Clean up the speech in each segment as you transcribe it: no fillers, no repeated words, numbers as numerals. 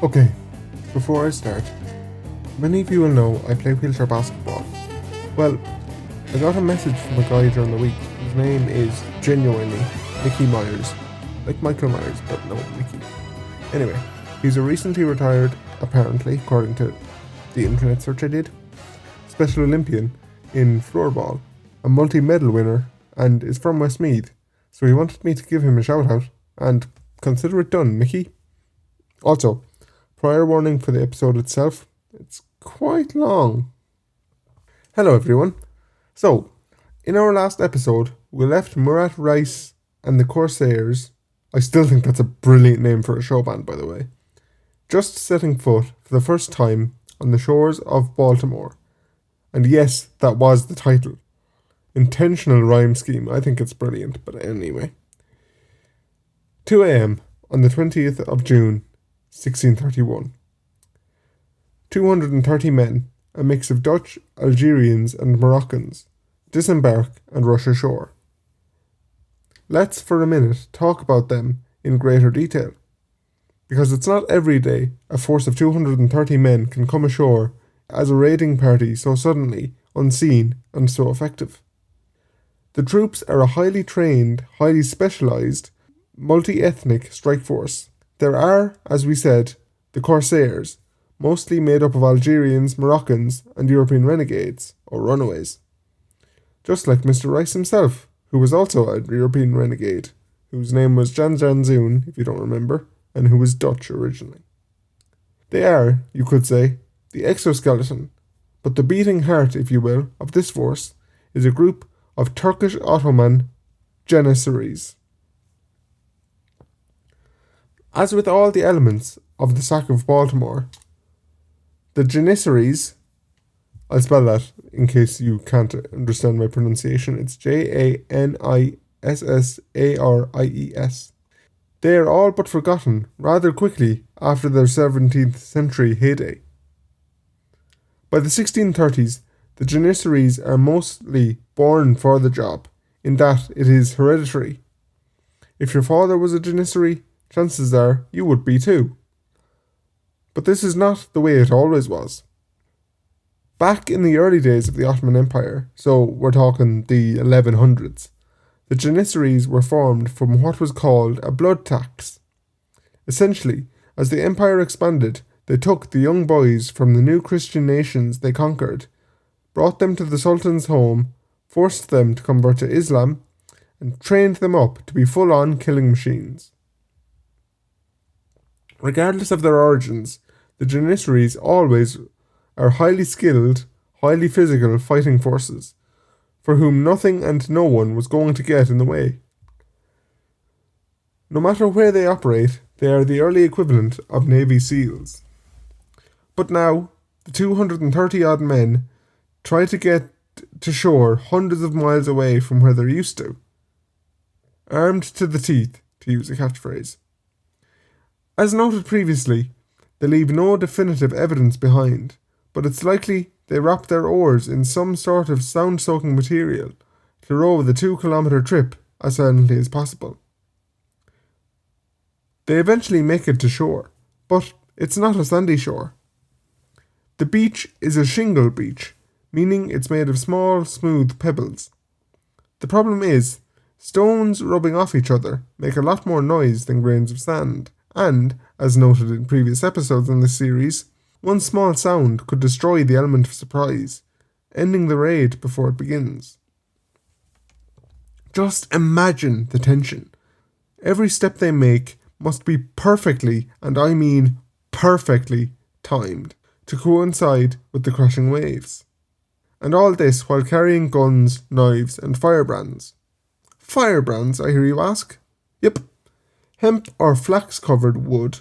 Okay, before I start, many of you will know I play wheelchair basketball. Well, I got a message from a guy during the week whose name is genuinely Mickey Myers. Like Michael Myers, but no, Mickey. Anyway, he's a recently retired, apparently, according to the internet search I did, Special Olympian in floorball, a multi-medal winner, and is from Westmeath. So he wanted me to give him a shout out, and consider it done, Mickey. Also, prior warning for the episode itself, it's quite long. Hello everyone. So, in our last episode, we left Murat Reis and the Corsairs, I still think that's a brilliant name for a show band by the way, just setting foot for the first time on the shores of Baltimore. And yes, that was the title. Intentional rhyme scheme, I think it's brilliant, but anyway. 2 a.m. on the 20th of June, 1631. 230 men, a mix of Dutch, Algerians and Moroccans, disembark and rush ashore. Let's for a minute talk about them in greater detail, because it's not every day a force of 230 men can come ashore as a raiding party so suddenly, unseen and so effective. The troops are a highly trained, highly specialised, multi-ethnic strike force. There are, as we said, the Corsairs, mostly made up of Algerians, Moroccans and European renegades, or runaways. Just like Mr. Rice himself, who was also a European renegade, whose name was Jan Zoon, if you don't remember, and who was Dutch originally. They are, you could say, the exoskeleton, but the beating heart, if you will, of this force is a group of Turkish Ottoman Janissaries. As with all the elements of the sack of Baltimore, the Janissaries, I'll spell that in case you can't understand my pronunciation, it's Janissaries. They are all but forgotten rather quickly after their 17th century heyday. By the 1630s, the Janissaries are mostly born for the job, in that it is hereditary. If your father was a Janissary, chances are you would be too. But this is not the way it always was. Back in the early days of the Ottoman Empire, so we're talking the 1100s, the Janissaries were formed from what was called a blood tax. Essentially, as the empire expanded, they took the young boys from the new Christian nations they conquered, brought them to the Sultan's home, forced them to convert to Islam, and trained them up to be full-on killing machines. Regardless of their origins, the Janissaries always are highly skilled, highly physical fighting forces, for whom nothing and no one was going to get in the way. No matter where they operate, they are the early equivalent of Navy SEALs. But now, the 230-odd men try to get to shore hundreds of miles away from where they're used to, armed to the teeth, to use a catchphrase. As noted previously, they leave no definitive evidence behind, but it's likely they wrap their oars in some sort of sound-soaking material to row the 2-kilometre trip as silently as possible. They eventually make it to shore, but it's not a sandy shore. The beach is a shingle beach, meaning it's made of small, smooth pebbles. The problem is, stones rubbing off each other make a lot more noise than grains of sand, and, as noted in previous episodes in this series, one small sound could destroy the element of surprise, ending the raid before it begins. Just imagine the tension. Every step they make must be perfectly, and I mean perfectly, timed to coincide with the crashing waves. And all this while carrying guns, knives and firebrands. Firebrands, I hear you ask? Yep. Hemp or flax-covered wood,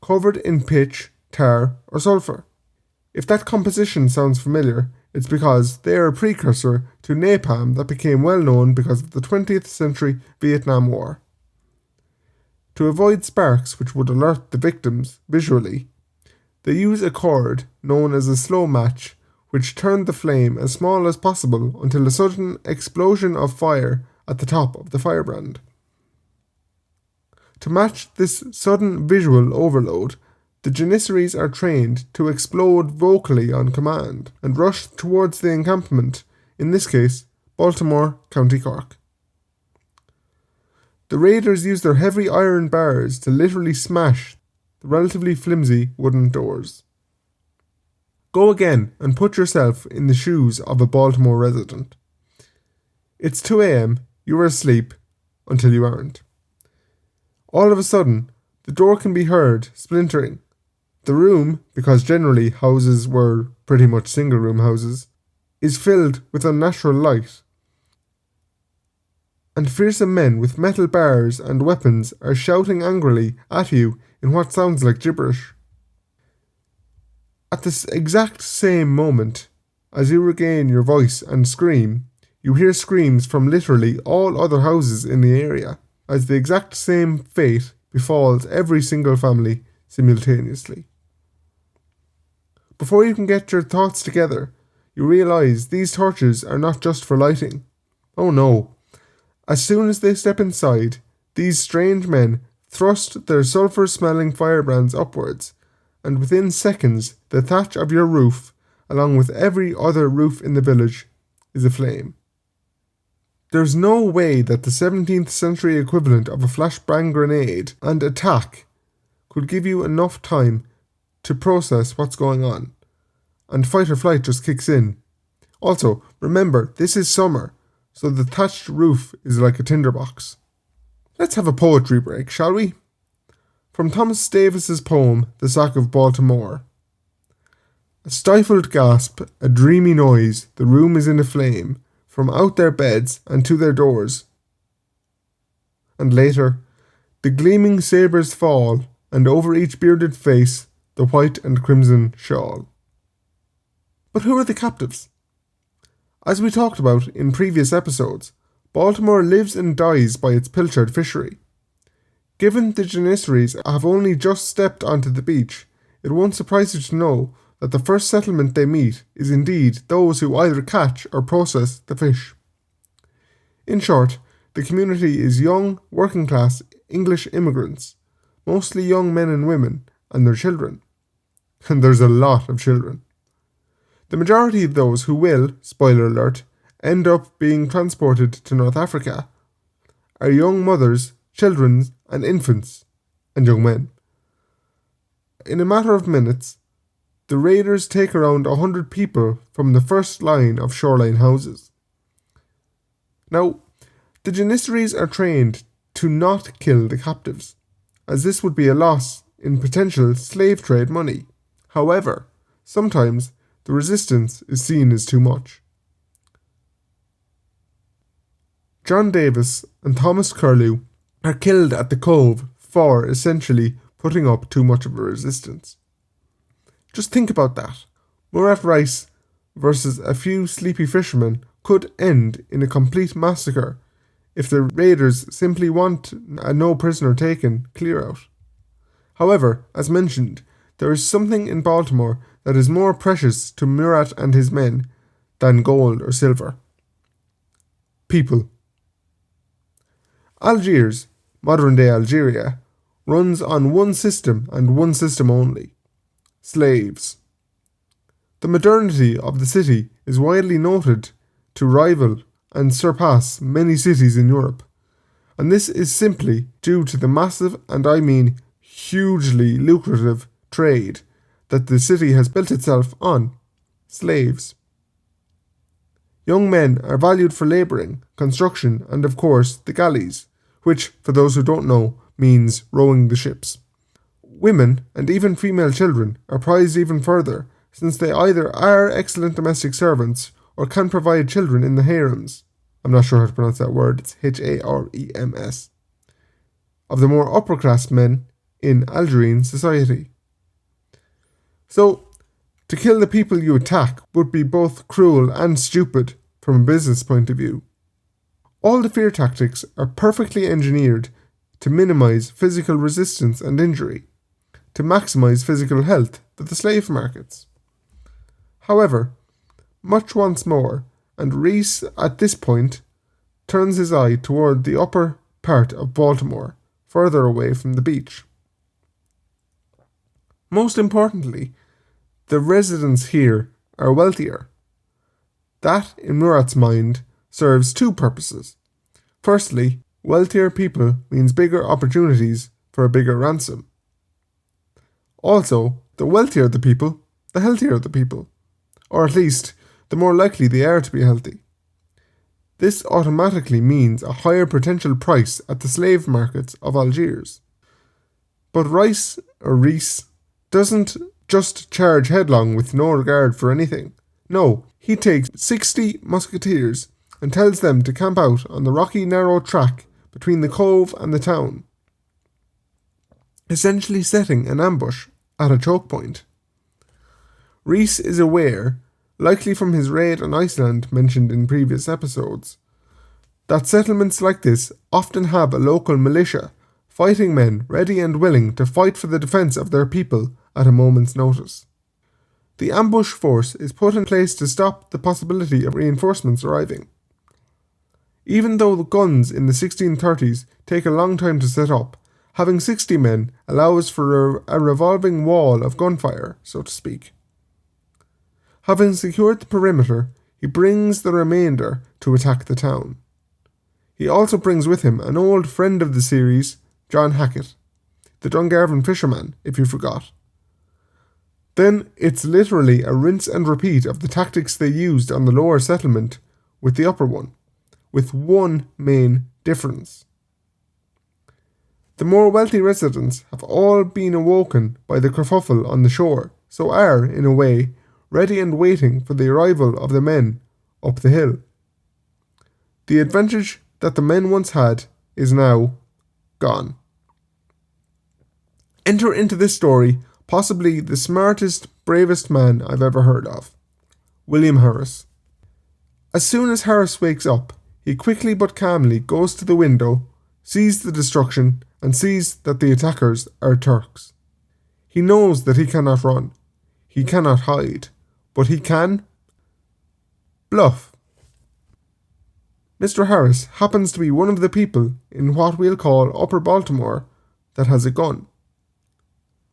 covered in pitch, tar or sulphur. If that composition sounds familiar, it's because they are a precursor to napalm that became well known because of the 20th century Vietnam War. To avoid sparks which would alert the victims visually, they use a cord known as a slow match, which turned the flame as small as possible until a sudden explosion of fire at the top of the firebrand. To match this sudden visual overload, the The Janissaries are trained to explode vocally on command and rush towards the encampment, in this case, Baltimore, County Cork. The raiders use their heavy iron bars to literally smash the relatively flimsy wooden doors. Go again and put yourself in the shoes of a Baltimore resident. It's 2 a.m, you are asleep until you aren't. All of a sudden, the door can be heard splintering. The room, because generally houses were pretty much single-room houses, is filled with unnatural light. And fearsome men with metal bars and weapons are shouting angrily at you in what sounds like gibberish. At this exact same moment, as you regain your voice and scream, you hear screams from literally all other houses in the area, as the exact same fate befalls every single family simultaneously. Before you can get your thoughts together, you realise these torches are not just for lighting. Oh no. As soon as they step inside, these strange men thrust their sulphur-smelling firebrands upwards, and within seconds the thatch of your roof, along with every other roof in the village, is aflame. There's no way that the 17th century equivalent of a flashbang grenade and attack could give you enough time to process what's going on, and fight or flight just kicks in. Also, remember, this is summer, so the thatched roof is like a tinderbox. Let's have a poetry break, shall we? From Thomas Davis's poem, The Sack of Baltimore. A stifled gasp, a dreamy noise, the room is in a flame, from out their beds and to their doors. And later, the gleaming sabres fall, and over each bearded face, the white and crimson shawl. But who are the captives? As we talked about in previous episodes, Baltimore lives and dies by its pilchard fishery. Given the Janissaries have only just stepped onto the beach, it won't surprise you to know that the first settlement they meet is indeed those who either catch or process the fish. In short, the community is young, working-class English immigrants, mostly young men and women, and their children. And there's a lot of children. The majority of those who will, spoiler alert, end up being transported to North Africa are young mothers, children, and infants, and young men. In a matter of minutes, the raiders take around 100 people from the first line of shoreline houses. Now, the Janissaries are trained to not kill the captives, as this would be a loss in potential slave trade money. However, sometimes the resistance is seen as too much. John Davis and Thomas Curlew are killed at the cove for essentially putting up too much of a resistance. Just think about that. Murat Rice versus a few sleepy fishermen could end in a complete massacre if the raiders simply want a no prisoner taken clear out. However, as mentioned, there is something in Baltimore that is more precious to Murat and his men than gold or silver. People. Algiers, modern-day Algeria, runs on one system and one system only: slaves. The modernity of the city is widely noted to rival and surpass many cities in Europe, and this is simply due to the massive, and I mean hugely lucrative, trade that the city has built itself on: slaves. Young men are valued for labouring, construction, and of course the galleys, which, for those who don't know, means rowing the ships. Women, and even female children, are prized even further, since they either are excellent domestic servants or can provide children in the harems. I'm not sure how to pronounce that word, it's Harems. Of the more upper class men in Algerine society. So, to kill the people you attack would be both cruel and stupid from a business point of view. All the fear tactics are perfectly engineered to minimise physical resistance and injury, to maximise physical health for the slave markets. However, much wants more, and Reese at this point turns his eye toward the upper part of Baltimore, further away from the beach. Most importantly, the residents here are wealthier. That, in Murat's mind, serves two purposes. Firstly, wealthier people means bigger opportunities for a bigger ransom. Also, the wealthier the people, the healthier the people. Or at least, the more likely they are to be healthy. This automatically means a higher potential price at the slave markets of Algiers. But Rees doesn't just charge headlong with no regard for anything. No, he takes 60 musketeers and tells them to camp out on the rocky narrow track between the cove and the town, essentially setting an ambush at a choke point. Rees is aware, likely from his raid on Iceland mentioned in previous episodes, that settlements like this often have a local militia, fighting men ready and willing to fight for the defence of their people at a moment's notice. The ambush force is put in place to stop the possibility of reinforcements arriving. Even though the guns in the 1630s take a long time to set up, having 60 men allows for a revolving wall of gunfire, so to speak. Having secured the perimeter, he brings the remainder to attack the town. He also brings with him an old friend of the series, John Hackett, the Dungarvan fisherman, if you forgot. Then it's literally a rinse and repeat of the tactics they used on the lower settlement with the upper one, with one main difference. The more wealthy residents have all been awoken by the kerfuffle on the shore, so are, in a way, ready and waiting for the arrival of the men up the hill. The advantage that the men once had is now gone. Enter into this story possibly the smartest, bravest man I've ever heard of, William Harris. As soon as Harris wakes up, he quickly but calmly goes to the window, sees the destruction, and sees that the attackers are Turks. He knows that he cannot run, he cannot hide, but he can bluff. Mr. Harris happens to be one of the people in what we'll call Upper Baltimore that has a gun.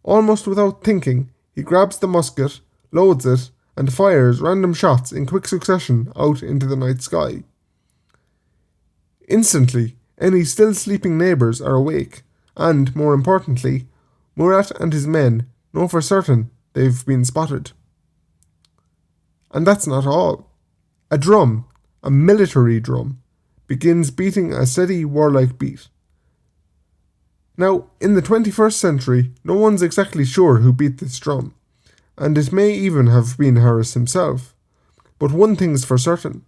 Almost without thinking, he grabs the musket, loads it, and fires random shots in quick succession out into the night sky. Instantly, any still sleeping neighbours are awake, and, more importantly, Murat and his men know for certain they've been spotted. And that's not all. A drum, a military drum, begins beating a steady warlike beat. Now, in the 21st century, no one's exactly sure who beat this drum, and it may even have been Harris himself. But one thing's for certain,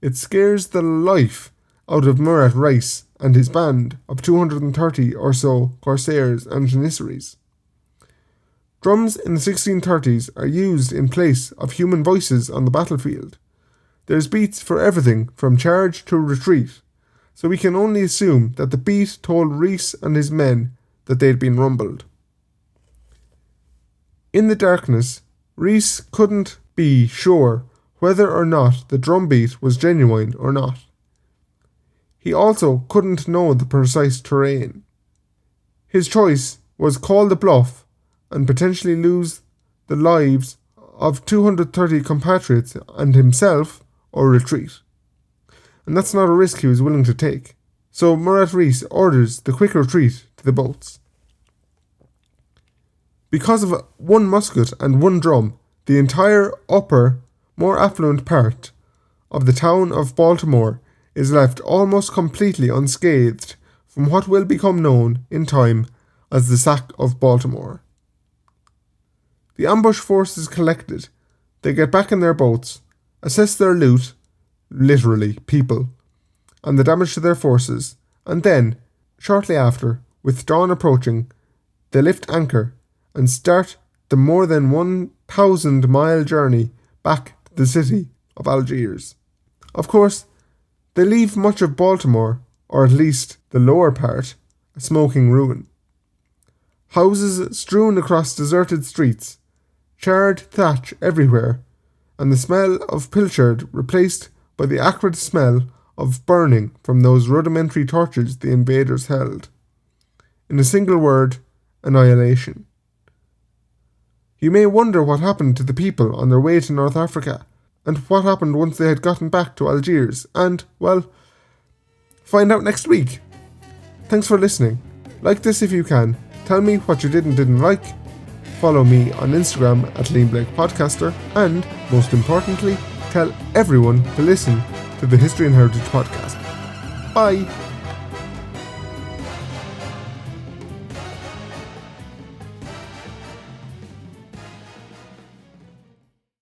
it scares the life out of Murat Reis and his band of 230 or so corsairs and janissaries. Drums in the 1630s are used in place of human voices on the battlefield. There's beats for everything from charge to retreat, so we can only assume that the beat told Rees and his men that they'd been rumbled. In the darkness, Rees couldn't be sure whether or not the drum beat was genuine or not. He also couldn't know the precise terrain. His choice was call the bluff and potentially lose the lives of 230 compatriots and himself, or retreat. And that's not a risk he was willing to take. So Murat Reis orders the quick retreat to the boats. Because of one musket and one drum, the entire upper, more affluent part of the town of Baltimore is left almost completely unscathed from what will become known in time as the Sack of Baltimore. The ambush force is collected, they get back in their boats, assess their loot, literally people, and the damage to their forces, and then, shortly after, with dawn approaching, they lift anchor and start the more than 1,000-mile journey back to the city of Algiers. Of course, they leave much of Baltimore, or at least the lower part, a smoking ruin. Houses strewn across deserted streets, charred thatch everywhere, and the smell of pilchard replaced by the acrid smell of burning from those rudimentary torches the invaders held. In a single word, annihilation. You may wonder what happened to the people on their way to North Africa, and what happened once they had gotten back to Algiers, and, well, find out next week. Thanks for listening. Like this if you can. Tell me what you did and didn't like. Follow me on Instagram at Liam Blake Podcaster, and, most importantly, tell everyone to listen to the History and Heritage Podcast. Bye!